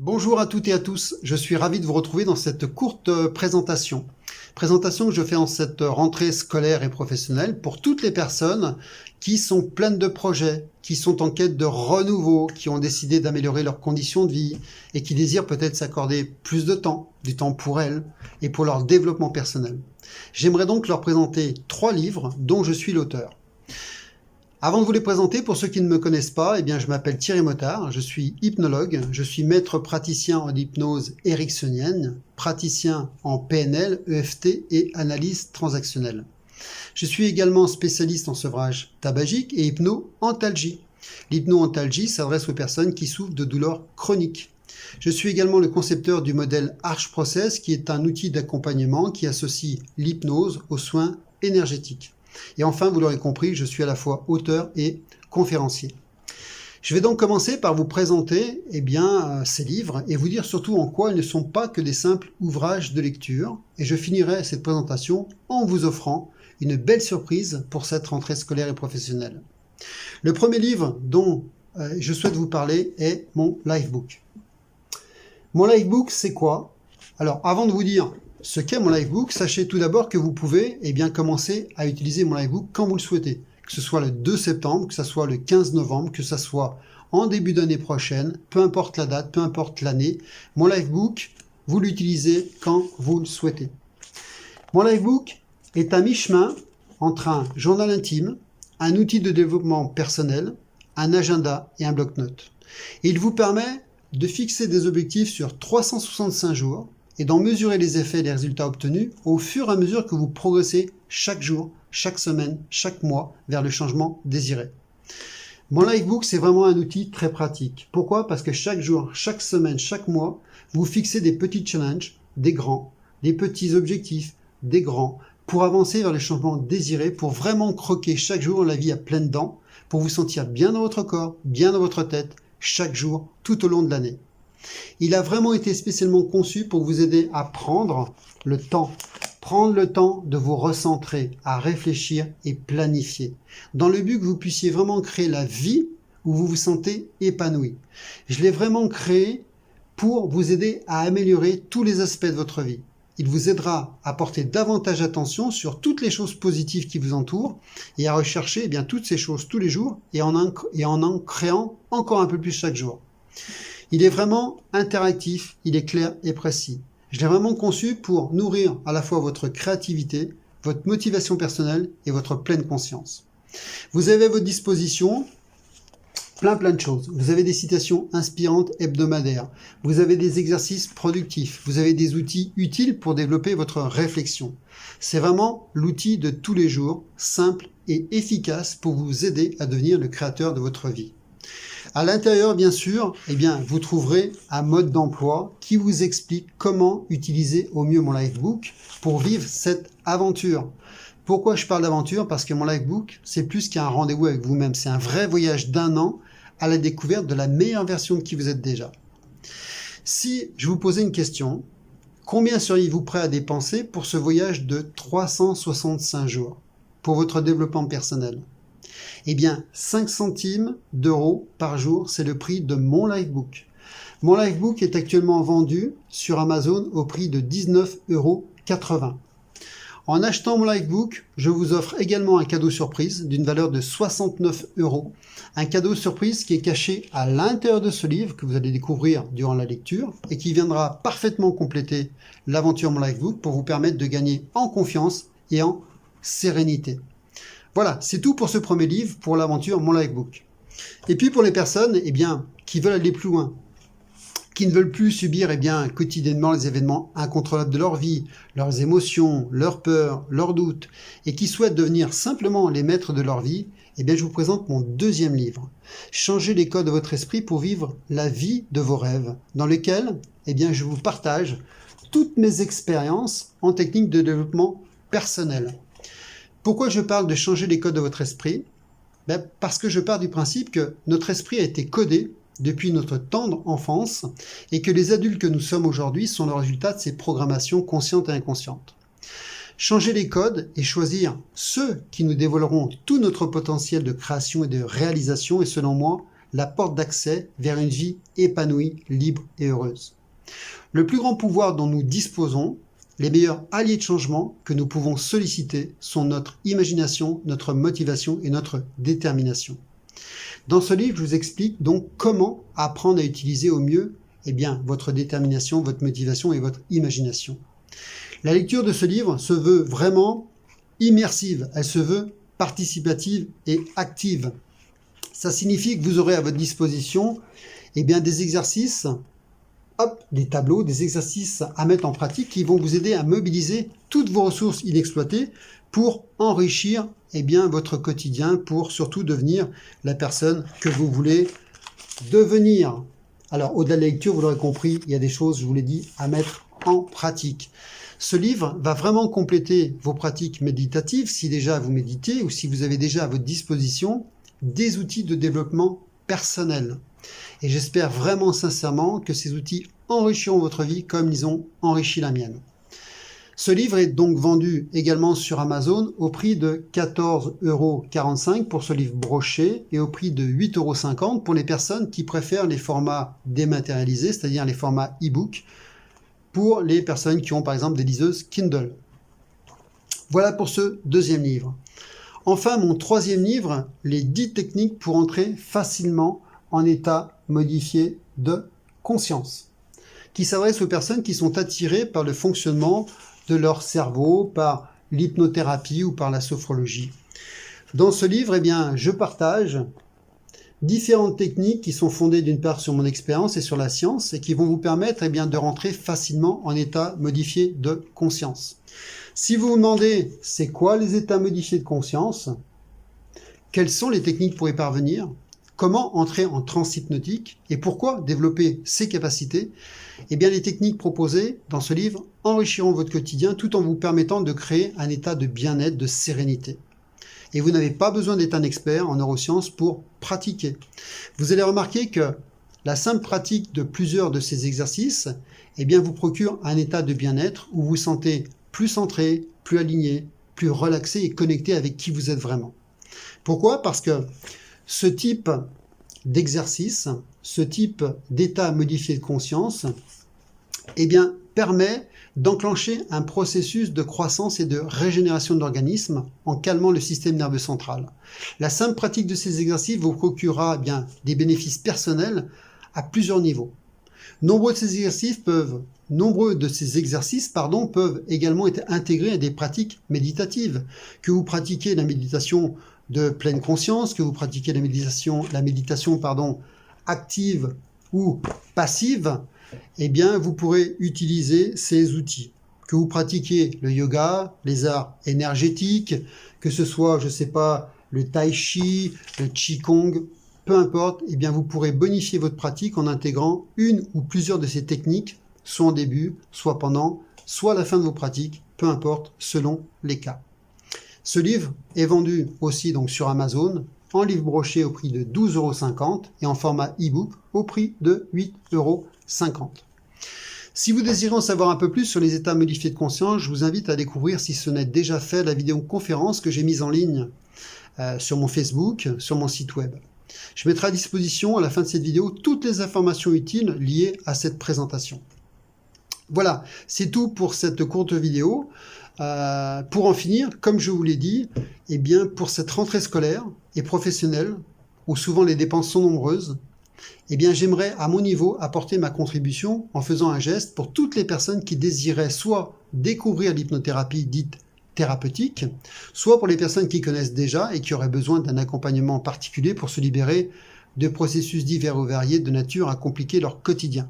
Bonjour à toutes et à tous, je suis ravi de vous retrouver dans cette courte présentation. Présentation que je fais en cette rentrée scolaire et professionnelle pour toutes les personnes qui sont pleines de projets, qui sont en quête de renouveau, qui ont décidé d'améliorer leurs conditions de vie et qui désirent peut-être s'accorder plus de temps, du temps pour elles et pour leur développement personnel. J'aimerais donc leur présenter 3 livres dont je suis l'auteur. Avant de vous les présenter, pour ceux qui ne me connaissent pas, je m'appelle Thierry Motard, je suis hypnologue, je suis maître praticien en hypnose ericksonienne, praticien en PNL, EFT et analyse transactionnelle. Je suis également spécialiste en sevrage tabagique et hypno-antalgie. L'hypno-antalgie s'adresse aux personnes qui souffrent de douleurs chroniques. Je suis également le concepteur du modèle Arch Process, qui est un outil d'accompagnement qui associe l'hypnose aux soins énergétiques. Et enfin, vous l'aurez compris, je suis à la fois auteur et conférencier. Je vais donc commencer par vous présenter ces livres et vous dire surtout en quoi ils ne sont pas que des simples ouvrages de lecture. Et je finirai cette présentation en vous offrant une belle surprise pour cette rentrée scolaire et professionnelle. Le premier livre dont je souhaite vous parler est mon Lifebook. Mon Lifebook, c'est quoi? Alors, avant de vous dire ce qu'est mon Lifebook, sachez tout d'abord que vous pouvez commencer à utiliser mon Lifebook quand vous le souhaitez. Que ce soit le 2 septembre, que ce soit le 15 novembre, que ce soit en début d'année prochaine, peu importe la date, peu importe l'année, mon Lifebook, vous l'utilisez quand vous le souhaitez. Mon Lifebook est à mi-chemin entre un journal intime, un outil de développement personnel, un agenda et un bloc-notes. Il vous permet de fixer des objectifs sur 365 jours, et d'en mesurer les effets et les résultats obtenus au fur et à mesure que vous progressez chaque jour, chaque semaine, chaque mois vers le changement désiré. Mon Lifebook, c'est vraiment un outil très pratique. Pourquoi? Parce que chaque jour, chaque semaine, chaque mois, vous fixez des petits challenges, des grands, des petits objectifs, des grands, pour avancer vers le changement désiré, pour vraiment croquer chaque jour la vie à pleines dents, pour vous sentir bien dans votre corps, bien dans votre tête, chaque jour, tout au long de l'année. Il a vraiment été spécialement conçu pour vous aider à prendre le temps de vous recentrer, à réfléchir et planifier, dans le but que vous puissiez vraiment créer la vie où vous vous sentez épanoui. Je l'ai vraiment créé pour vous aider à améliorer tous les aspects de votre vie. Il vous aidera à porter davantage attention sur toutes les choses positives qui vous entourent et à rechercher toutes ces choses tous les jours et en en créant encore un peu plus chaque jour. Il est vraiment interactif, il est clair et précis. Je l'ai vraiment conçu pour nourrir à la fois votre créativité, votre motivation personnelle et votre pleine conscience. Vous avez à votre disposition plein de choses. Vous avez des citations inspirantes hebdomadaires. Vous avez des exercices productifs. Vous avez des outils utiles pour développer votre réflexion. C'est vraiment l'outil de tous les jours, simple et efficace pour vous aider à devenir le créateur de votre vie. À l'intérieur, bien sûr, vous trouverez un mode d'emploi qui vous explique comment utiliser au mieux mon Lifebook pour vivre cette aventure. Pourquoi je parle d'aventure? Parce que mon Lifebook, c'est plus qu'un rendez-vous avec vous-même. C'est un vrai voyage d'1 an à la découverte de la meilleure version de qui vous êtes déjà. Si je vous posais une question, combien seriez-vous prêt à dépenser pour ce voyage de 365 jours pour votre développement personnel? 5 centimes d'euros par jour, c'est le prix de mon Lifebook. Mon Lifebook est actuellement vendu sur Amazon au prix de 19,80 €. En achetant mon Lifebook, je vous offre également un cadeau surprise d'une valeur de 69 €. Un cadeau surprise qui est caché à l'intérieur de ce livre que vous allez découvrir durant la lecture et qui viendra parfaitement compléter l'aventure mon Lifebook pour vous permettre de gagner en confiance et en sérénité. Voilà, c'est tout pour ce premier livre, pour l'aventure Mon Lifebook. Et puis pour les personnes qui veulent aller plus loin, qui ne veulent plus subir quotidiennement les événements incontrôlables de leur vie, leurs émotions, leurs peurs, leurs doutes, et qui souhaitent devenir simplement les maîtres de leur vie, je vous présente mon deuxième livre. Changer les codes de votre esprit pour vivre la vie de vos rêves, dans lequel je vous partage toutes mes expériences en technique de développement personnel. Pourquoi je parle de changer les codes de votre esprit? Parce que je pars du principe que notre esprit a été codé depuis notre tendre enfance et que les adultes que nous sommes aujourd'hui sont le résultat de ces programmations conscientes et inconscientes. Changer les codes et choisir ceux qui nous dévoileront tout notre potentiel de création et de réalisation est selon moi la porte d'accès vers une vie épanouie, libre et heureuse. Le plus grand pouvoir dont nous disposons, les meilleurs alliés de changement que nous pouvons solliciter sont notre imagination, notre motivation et notre détermination. Dans ce livre, je vous explique donc comment apprendre à utiliser au mieux votre détermination, votre motivation et votre imagination. La lecture de ce livre se veut vraiment immersive, elle se veut participative et active. Ça signifie que vous aurez à votre disposition des exercices, des tableaux, des exercices à mettre en pratique qui vont vous aider à mobiliser toutes vos ressources inexploitées pour enrichir votre quotidien, pour surtout devenir la personne que vous voulez devenir. Alors, au-delà de la lecture, vous l'aurez compris, il y a des choses, je vous l'ai dit, à mettre en pratique. Ce livre va vraiment compléter vos pratiques méditatives, si déjà vous méditez ou si vous avez déjà à votre disposition des outils de développement personnel. Et j'espère vraiment sincèrement que ces outils enrichiront votre vie comme ils ont enrichi la mienne. Ce livre est donc vendu également sur Amazon au prix de 14,45 € pour ce livre broché et au prix de 8,50 € pour les personnes qui préfèrent les formats dématérialisés, c'est-à-dire les formats e-book, pour les personnes qui ont par exemple des liseuses Kindle. Voilà pour ce deuxième livre. Enfin, mon troisième livre, les 10 techniques pour entrer facilement en état modifié de conscience, qui s'adresse aux personnes qui sont attirées par le fonctionnement de leur cerveau, par l'hypnothérapie ou par la sophrologie. Dans ce livre, je partage différentes techniques qui sont fondées d'une part sur mon expérience et sur la science et qui vont vous permettre de rentrer facilement en état modifié de conscience. Si vous vous demandez c'est quoi les états modifiés de conscience, quelles sont les techniques pour y parvenir, comment entrer en transe hypnotique et pourquoi développer ces capacités, les techniques proposées dans ce livre enrichiront votre quotidien tout en vous permettant de créer un état de bien-être, de sérénité. Et vous n'avez pas besoin d'être un expert en neurosciences pour pratiquer. Vous allez remarquer que la simple pratique de plusieurs de ces exercices vous procure un état de bien-être où vous vous sentez plus centré, plus aligné, plus relaxé et connecté avec qui vous êtes vraiment. Pourquoi ? Parce que ce type d'exercice, ce type d'état modifié de conscience, permet d'enclencher un processus de croissance et de régénération de l'organisme en calmant le système nerveux central. La simple pratique de ces exercices vous procurera des bénéfices personnels à plusieurs niveaux. Nombreux de ces exercices peuvent également être intégrés à des pratiques méditatives. Que vous pratiquez la méditation de pleine conscience, que vous pratiquez la méditation active ou passive, vous pourrez utiliser ces outils. Que vous pratiquiez le yoga, les arts énergétiques, que ce soit, le tai chi, le qigong, peu importe, vous pourrez bonifier votre pratique en intégrant une ou plusieurs de ces techniques, soit en début, soit pendant, soit à la fin de vos pratiques, peu importe, selon les cas. Ce livre est vendu aussi sur Amazon, en livre broché au prix de 12,50 € et en format e-book au prix de 8,50 €. Si vous désirez en savoir un peu plus sur les états modifiés de conscience, je vous invite à découvrir, si ce n'est déjà fait, la vidéoconférence que j'ai mise en ligne sur mon Facebook, sur mon site web. Je mettrai à disposition à la fin de cette vidéo toutes les informations utiles liées à cette présentation. Voilà, c'est tout pour cette courte vidéo. Pour en finir, comme je vous l'ai dit, pour cette rentrée scolaire et professionnelle, où souvent les dépenses sont nombreuses, j'aimerais à mon niveau apporter ma contribution en faisant un geste pour toutes les personnes qui désiraient soit découvrir l'hypnothérapie dite thérapeutique, soit pour les personnes qui connaissent déjà et qui auraient besoin d'un accompagnement particulier pour se libérer de processus divers ou variés de nature à compliquer leur quotidien.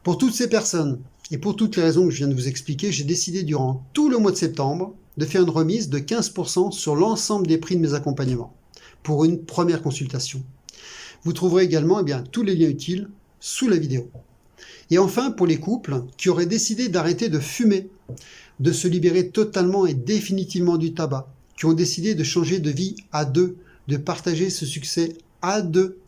Pour toutes ces personnes, et pour toutes les raisons que je viens de vous expliquer, j'ai décidé durant tout le mois de septembre de faire une remise de 15% sur l'ensemble des prix de mes accompagnements pour une première consultation. Vous trouverez également tous les liens utiles sous la vidéo. Et enfin, pour les couples qui auraient décidé d'arrêter de fumer, de se libérer totalement et définitivement du tabac, qui ont décidé de changer de vie à deux, de partager ce succès à deux,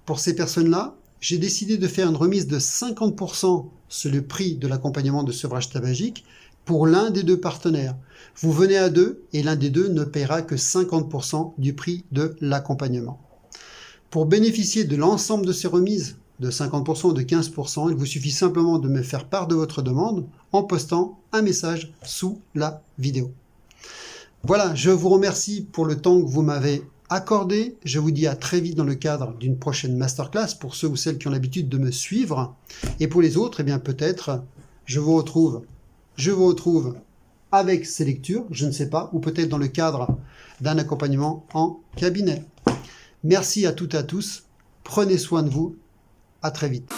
pour ces personnes-là, j'ai décidé de faire une remise de 50% sur le prix de l'accompagnement de sevrage tabagique pour l'un des deux partenaires. Vous venez à deux et l'un des deux ne paiera que 50% du prix de l'accompagnement. Pour bénéficier de l'ensemble de ces remises, de 50% ou de 15%, il vous suffit simplement de me faire part de votre demande en postant un message sous la vidéo. Voilà, je vous remercie pour le temps que vous m'avez accordé. Je vous dis à très vite dans le cadre d'une prochaine masterclass pour ceux ou celles qui ont l'habitude de me suivre. Et pour les autres, eh bien peut-être je vous retrouve avec ces lectures, je ne sais pas, ou peut-être dans le cadre d'un accompagnement en cabinet. Merci à toutes et à tous. Prenez soin de vous. À très vite.